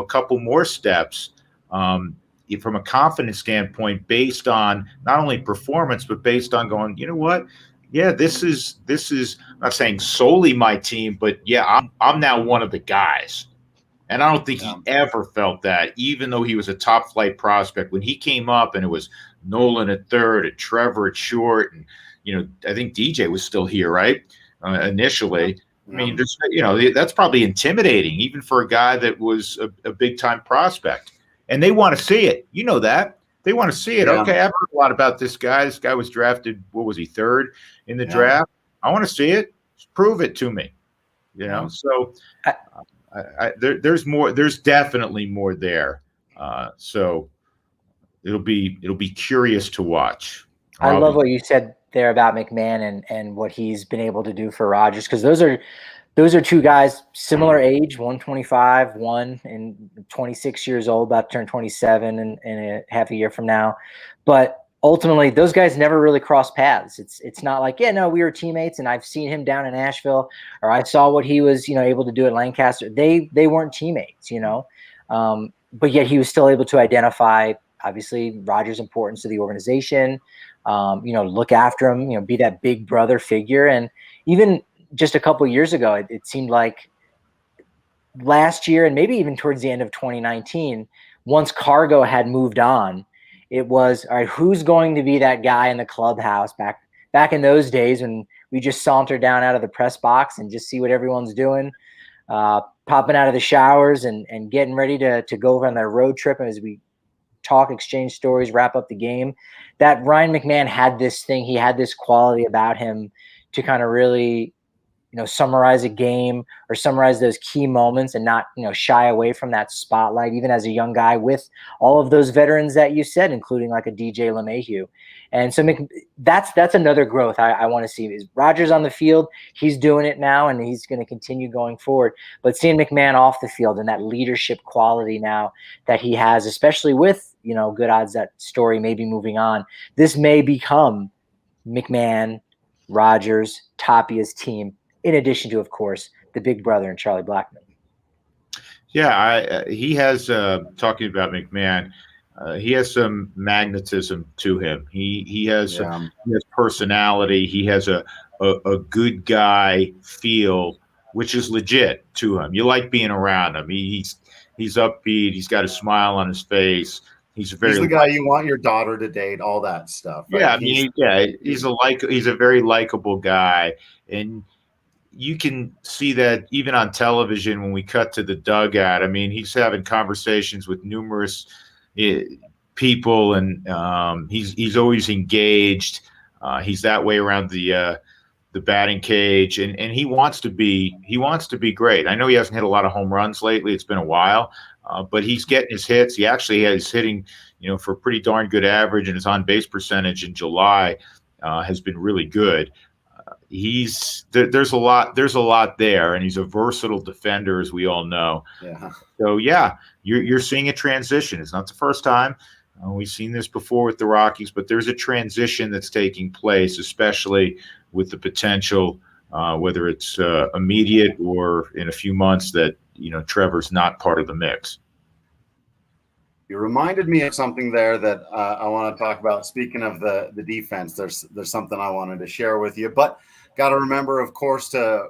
couple more steps from a confidence standpoint, based on not only performance, but based on going, this is I'm not saying solely my team, but I'm now one of the guys. And I don't think he ever felt that, even though he was a top flight prospect. When he came up and it was Nolan at third and Trevor at short, and I think DJ was still here, right? Initially. I mean, that's probably intimidating, even for a guy that was a big time prospect. And they want to see it. That. They want to see it. Yeah. Okay, I've heard a lot about this guy. This guy was drafted, what was he, third in the draft? I want to see it. Prove it to me. So there's more. There's definitely more there. So it'll be curious to watch. I love what you said there about McMahon and what he's been able to do for Rogers, because those are two guys similar age, 125, one and 26 years old, about to turn 27 in a half a year from now. But ultimately, those guys never really crossed paths. It's not like, yeah, no, we were teammates and I've seen him down in Nashville, or I saw what he was, able to do at Lancaster. They weren't teammates, but yet he was still able to identify, obviously, Rogers' importance to the organization, look after him, be that big brother figure. And even just a couple of years ago, it seemed like last year and maybe even towards the end of 2019, once Cargo had moved on, it was, all right, who's going to be that guy in the clubhouse back in those days when we just saunter down out of the press box and just see what everyone's doing, popping out of the showers and getting ready to go on their road trip as we talk, exchange stories, wrap up the game. That Ryan McMahon had this thing. He had this quality about him to kind of really, summarize a game or summarize those key moments and not, shy away from that spotlight, even as a young guy with all of those veterans that you said, including like a DJ LeMahieu. And so that's another growth I want to see. Is Rogers on the field? He's doing it now, and he's going to continue going forward. But seeing McMahon off the field and that leadership quality now that he has, especially with, good odds that Story may be moving on, this may become McMahon, Rogers, Tapia's team, in addition to, of course, the big brother and Charlie Blackmon. Yeah, he has, talking about McMahon, he has some magnetism to him. He has personality. He has a good guy feel, which is legit to him. You like being around him. He's upbeat. He's got a smile on his face. He's the guy you want your daughter to date, all that stuff. Right? Yeah, he's a very likable guy, and you can see that even on television when we cut to the dugout. I mean, he's having conversations with numerous people, and he's always engaged. He's that way around the batting cage, and he wants to be great. I know he hasn't hit a lot of home runs lately. It's been a while, but he's getting his hits. He actually is hitting, for a pretty darn good average, and his on base percentage in July has been really good. There's a lot there, and he's a versatile defender, as we all know. Yeah. So you're seeing a transition. It's not the first time. We've seen this before with the Rockies, but there's a transition that's taking place, especially with the potential, whether it's immediate or in a few months, that Trevor's not part of the mix. You reminded me of something there that I want to talk about. Speaking of the defense, there's something I wanted to share with you, but got to remember, of course, to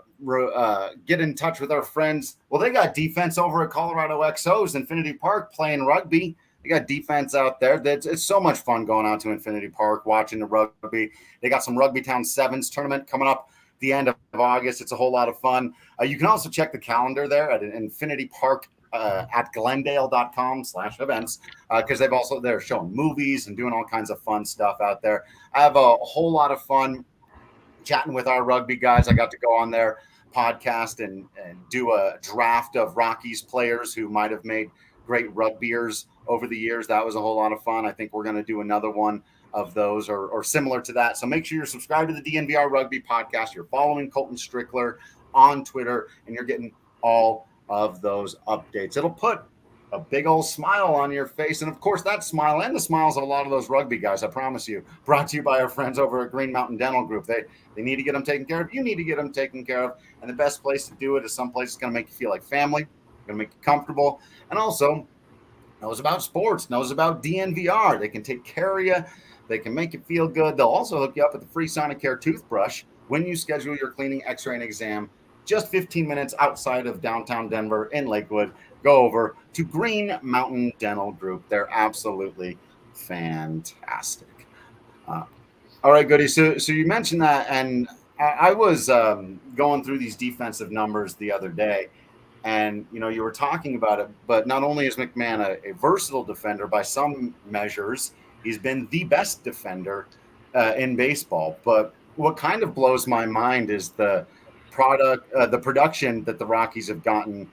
get in touch with our friends. Well, they got defense over at Colorado XO's Infinity Park playing rugby. They got defense out there. It's so much fun going out to Infinity Park, watching the rugby. They got some Rugby Town Sevens tournament coming up the end of August. It's a whole lot of fun. You can also check the calendar there at Infinity Park at glendale.com/events, because they're showing movies and doing all kinds of fun stuff out there. I have a whole lot of fun chatting with our rugby guys. I got to go on their podcast and do a draft of Rockies players who might have made great rugbyers over the years. That was a whole lot of fun. I think we're going to do another one of those or similar to that. So make sure you're subscribed to the DNVR Rugby Podcast. You're following Colton Strickler on Twitter, and you're getting all of those updates. It'll put a big old smile on your face. And of course, that smile and the smiles of a lot of those rugby guys, I promise you, brought to you by our friends over at Green Mountain Dental Group. They need to get them taken care of. You need to get them taken care of. And the best place to do it is someplace that's going to make you feel like family, going to make you comfortable, and also knows about sports, knows about DNVR. They can take care of you. They can make you feel good. They'll also hook you up with the free Sonicare toothbrush when you schedule your cleaning, x-ray, and exam. Just 15 minutes outside of downtown Denver in Lakewood. Go over to Green Mountain Dental Group. They're absolutely fantastic. All right, Goody. So you mentioned that, and I was going through these defensive numbers the other day, and you were talking about it. But not only is McMahon a versatile defender by some measures, he's been the best defender in baseball. But what kind of blows my mind is the production that the Rockies have gotten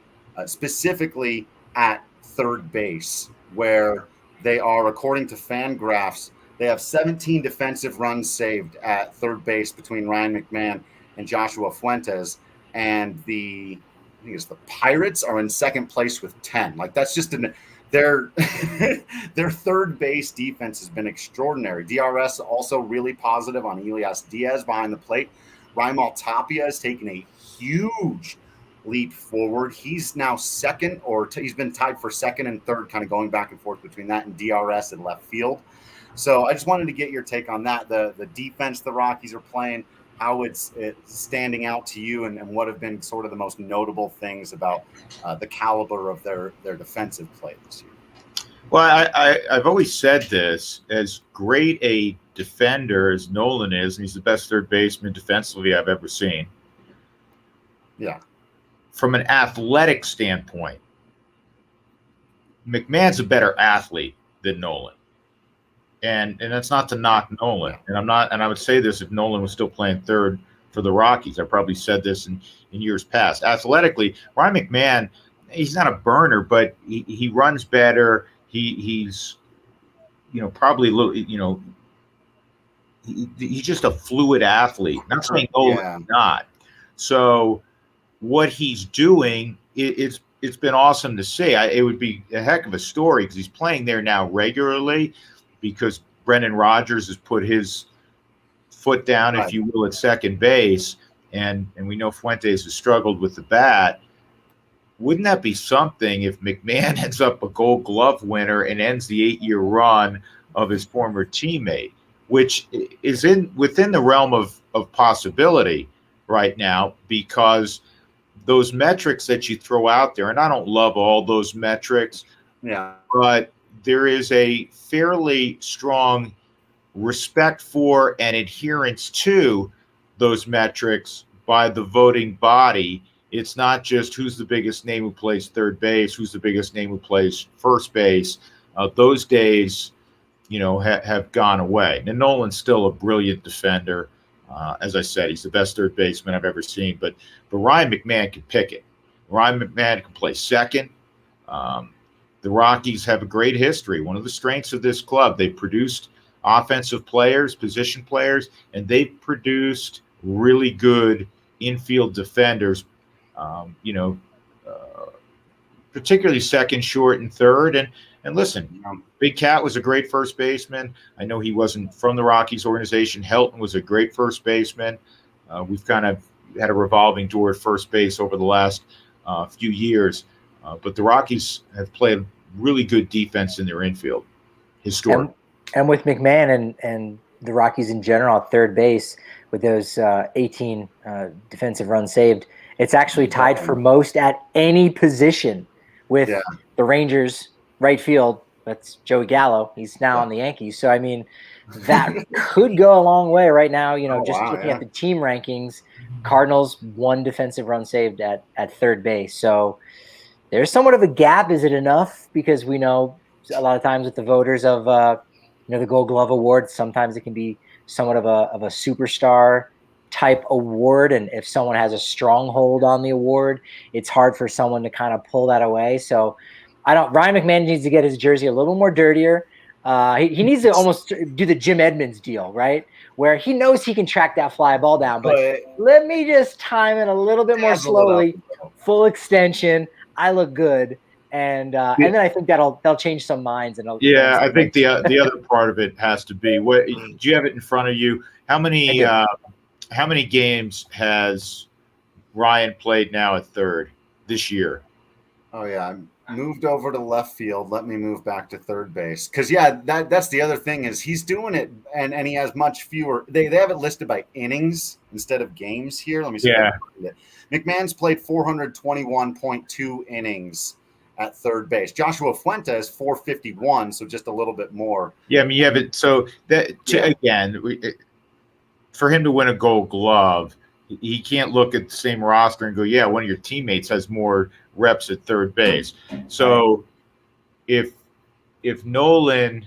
specifically at third base, where they are, according to FanGraphs, they have 17 defensive runs saved at third base between Ryan McMahon and Joshua Fuentes. And I think it's the Pirates are in second place with 10. Like, that's just their third base defense has been extraordinary. DRS also really positive on Elias Diaz behind the plate. Raimel Tapia has taken a huge leap forward. He's now second, he's been tied for second and third, kind of going back and forth between that and DRS in left field. So I just wanted to get your take on that. The defense the Rockies are playing, how it's standing out to you, and what have been sort of the most notable things about the caliber of their defensive play this year. Well, I've always said this, as great a defender as Nolan is, and he's the best third baseman defensively I've ever seen. Yeah. From an athletic standpoint, McMahon's a better athlete than Nolan. And that's not to knock Nolan. And I would say this if Nolan was still playing third for the Rockies. I probably said this in years past. Athletically, Ryan McMahon, he's not a burner, but he runs better. He's probably a little, he's just a fluid athlete. Not saying Nolan's not. So what he's doing, it's been awesome to see. It would be a heck of a story because he's playing there now regularly, because Brendan Rodgers has put his foot down, if you will, at second base, and we know Fuentes has struggled with the bat. Wouldn't that be something if McMahon ends up a Gold Glove winner and ends the 8-year run of his former teammate, which is within the realm of possibility right now, because those metrics that you throw out there, and I don't love all those metrics, but there is a fairly strong respect for and adherence to those metrics by the voting body. It's not just who's the biggest name who plays third base, who's the biggest name who plays first base. Those days, have gone away. And Nolan's still a brilliant defender. As I said, he's the best third baseman I've ever seen. But Ryan McMahon can pick it. Ryan McMahon can play second. The Rockies have a great history. One of the strengths of this club, they produced offensive players, position players, and they've produced really good infield defenders, particularly second, short, and third. And listen, Big Cat was a great first baseman. I know he wasn't from the Rockies organization. Helton was a great first baseman. We've kind of had a revolving door at first base over the last few years. But the Rockies have played really good defense in their infield, historic. And with McMahon and the Rockies in general at third base, with those 18 defensive runs saved, it's actually tied for most at any position with the Rangers right field. That's Joey Gallo. He's now on the Yankees. So, I mean, that could go a long way right now. Looking at the team rankings, Cardinals 1 defensive run saved at third base. So there's somewhat of a gap. Is it enough? Because we know a lot of times with the voters of the Gold Glove Award, sometimes it can be somewhat of a superstar type award, and if someone has a stronghold on the award, it's hard for someone to kind of pull that away. So Ryan McMahon needs to get his jersey a little more dirtier. He needs to almost do the Jim Edmonds deal, right? Where he knows he can track that fly ball down, but let me just time it a little bit more slowly, full extension. I look good. And then I think that'll change some minds. And I think the other part of it has to be, do you have it in front of you? How many games has Ryan played now at third this year? Oh yeah, I moved over to left field. Let me move back to third base, because that's the other thing is he's doing it, and he has much fewer. They have it listed by innings instead of games here. Let me see. Yeah. McMahon's played 421.2 innings at third base. Joshua Fuentes 451, so just a little bit more. Yeah, I mean, you have it. So again, for him to win a Gold Glove, he can't look at the same roster and go, "Yeah, one of your teammates has more reps at third base." So if Nolan,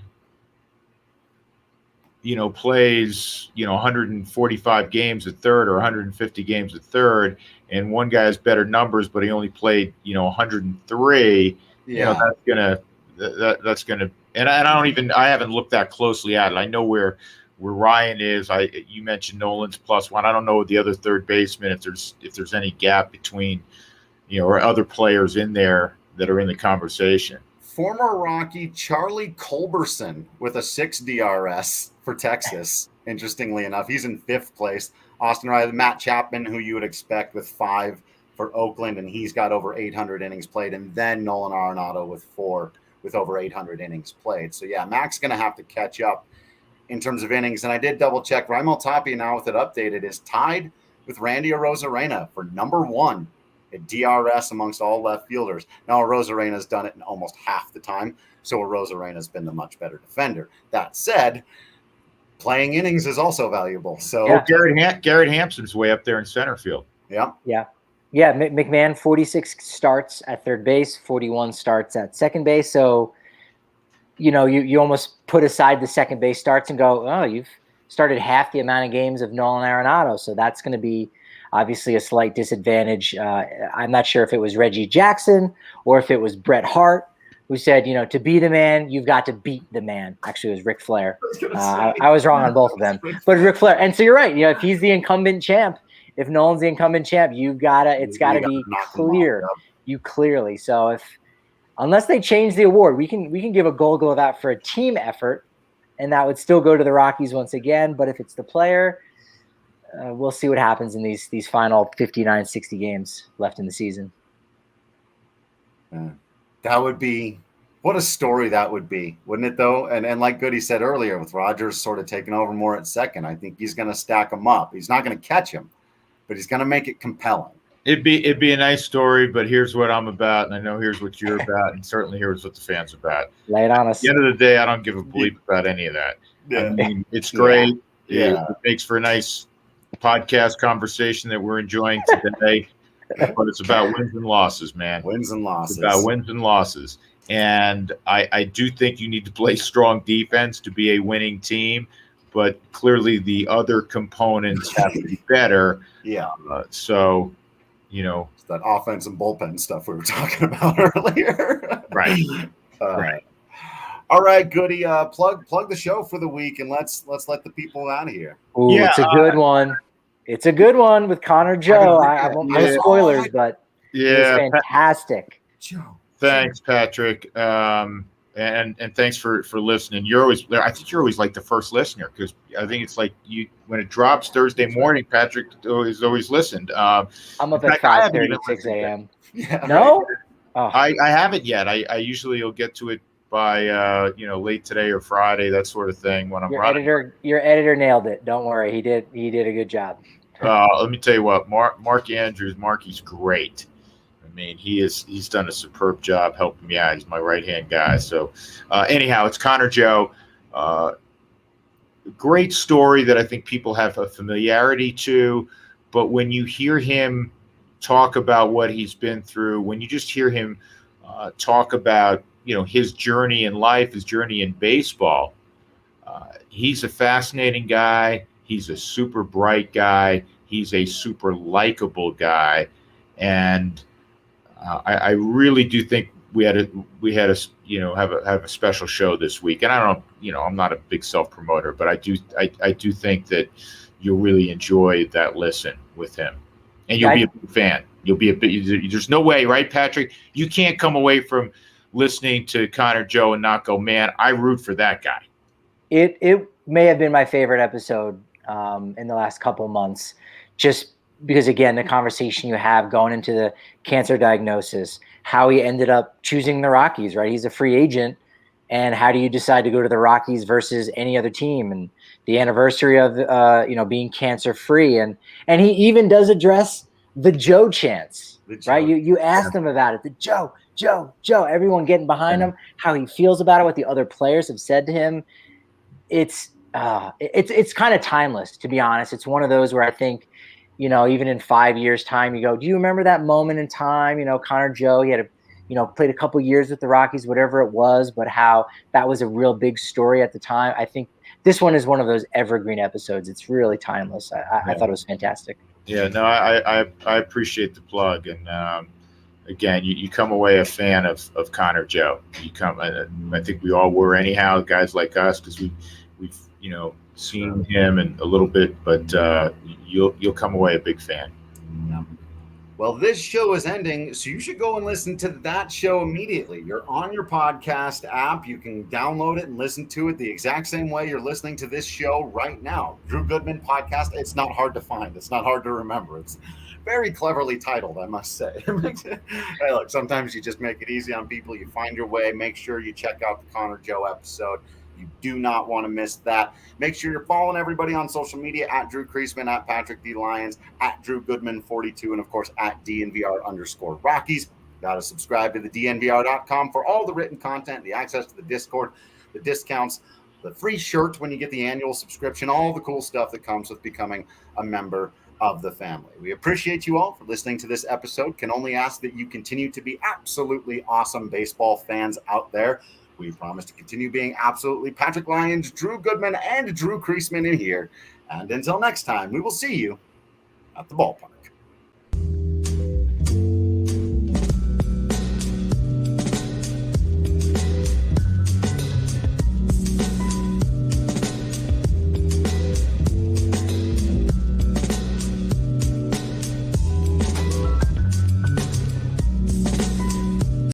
plays 145 games at third or 150 games at third, and one guy has better numbers, but he only played 103. That's gonna And I haven't looked that closely at it. I know where Ryan is. You mentioned Nolan's +1. I don't know the other third baseman if there's any gap between, or other players in there that are in the conversation. Former Rocky Charlie Culberson with a 6 DRS for Texas. Interestingly enough, he's in 5th place. Austin Riley, Matt Chapman, who you would expect with 5 for Oakland, and he's got over 800 innings played. And then Nolan Arenado with 4 with over 800 innings played. So, yeah, Mac's going to have to catch up in terms of innings. And I did double check. Raimel Tapia, now with it updated, is tied with Randy Arozarena for number 1 at DRS amongst all left fielders. Now, Arozarena's done it in almost half the time, so Arozarena's been the much better defender. That said, playing innings is also valuable. So Garrett Hampson's way up there in center field. Yeah. McMahon 46 starts at third base, 41 starts at second base. So, you almost put aside the second base starts and go, oh, you've started half the amount of games of Nolan Arenado. So that's going to be obviously a slight disadvantage. I'm not sure if it was Reggie Jackson or if it was Bret Hart who said, to be the man, you've got to beat the man. Actually, it was Ric Flair. I was wrong on both of them. But Ric Flair. And so you're right. If he's the incumbent champ, if Nolan's the incumbent champ, it's got to be clear. You clearly. So unless they change the award, we can give a Gold Glove out for a team effort, and that would still go to the Rockies once again. But if it's the player, we'll see what happens in these final 59, 60 games left in the season. That would be – what a story that would be, wouldn't it, though? And like Goody said earlier, with Rogers sort of taking over more at second, I think he's going to stack them up. He's not going to catch him, but he's going to make it compelling. It'd be a nice story, but here's what I'm about, and I know here's what you're about, and certainly here's what the fans are about. Lay it on us. At the end of the day, I don't give a bleep about any of that. Yeah. I mean, it's great. Yeah. It makes for a nice podcast conversation that we're enjoying today. But it's about wins and losses, man. Wins and losses. It's about wins and losses. And I do think you need to play strong defense to be a winning team, but clearly the other components have to be better. Yeah. So, it's that offense and bullpen stuff we were talking about earlier. Right. Right. All right, Goody. Plug the show for the week, and let's let the people out of here. Ooh, yeah, it's a good one. It's a good one with Connor Joe. I won't no spoilers, but it's fantastic. Joe. Thanks, Patrick. And thanks for listening. I think you're always like the first listener, because I think it's like when it drops Thursday morning, Patrick is always listened. I'm up at 5:30, 6 a.m. Yeah, no? Right. I haven't yet. I usually will get to it by late today or Friday, that sort of thing when I'm running. Your editor nailed it. Don't worry. He did a good job. Let me tell you what, Mark Andrews, Marky's great. I mean, he's done a superb job helping me out. He's my right-hand guy. So anyhow, it's Connor Joe. Great story that I think people have a familiarity to, but when you hear him talk about what he's been through, when you just hear him talk about, his journey in life, his journey in baseball, he's a fascinating guy. He's a super bright guy. He's a super likable guy, and I really do think we had a have a special show this week. And I don't, I'm not a big self promoter, but I do think that you'll really enjoy that listen with him, and you'll be a big fan. There's no way, right, Patrick? You can't come away from listening to Connor Joe and not go, man, I root for that guy. It may have been my favorite episode in the last couple months, just because, again, the conversation you have going into the cancer diagnosis, how he ended up choosing the Rockies, right? He's a free agent, and how do you decide to go to the Rockies versus any other team? And the anniversary of being cancer free, and he even does address the Joe chants, right? You asked him about it, the Joe, everyone getting behind him, how he feels about it, what the other players have said to him. It's kind of timeless, to be honest. It's one of those where I think, even in 5 years' time, you go, do you remember that moment in time? Connor Joe, he had played a couple years with the Rockies, whatever it was, but how that was a real big story at the time. I think this one is one of those evergreen episodes. It's really timeless. I thought it was fantastic. Yeah, no, I appreciate the plug, and again, you come away a fan of Connor Joe. You come, I think we all were anyhow, guys like us, because we've seen him and a little bit, but you'll come away a big fan. Yeah. Well, this show is ending, so you should go and listen to that show immediately. You're on your podcast app. You can download it and listen to it the exact same way you're listening to this show right now. Drew Goodman Podcast. It's not hard to find. It's not hard to remember. It's very cleverly titled, I must say. Hey, look, sometimes you just make it easy on people. You find your way. Make sure you check out the Connor Joe episode. You do not want to miss that. Make sure you're following everybody on social media at Drew Creasman, at Patrick D. Lyons, at Drew Goodman 42, and of course at DNVR_Rockies. Got to subscribe to the DNVR.com for all the written content, the access to the Discord, the discounts, the free shirts when you get the annual subscription, all the cool stuff that comes with becoming a member of the family. We appreciate you all for listening to this episode. Can only ask that you continue to be absolutely awesome baseball fans out there. We promise to continue being absolutely Patrick Lyons, Drew Goodman, and Drew Creasman in here. And until next time, we will see you at the ballpark.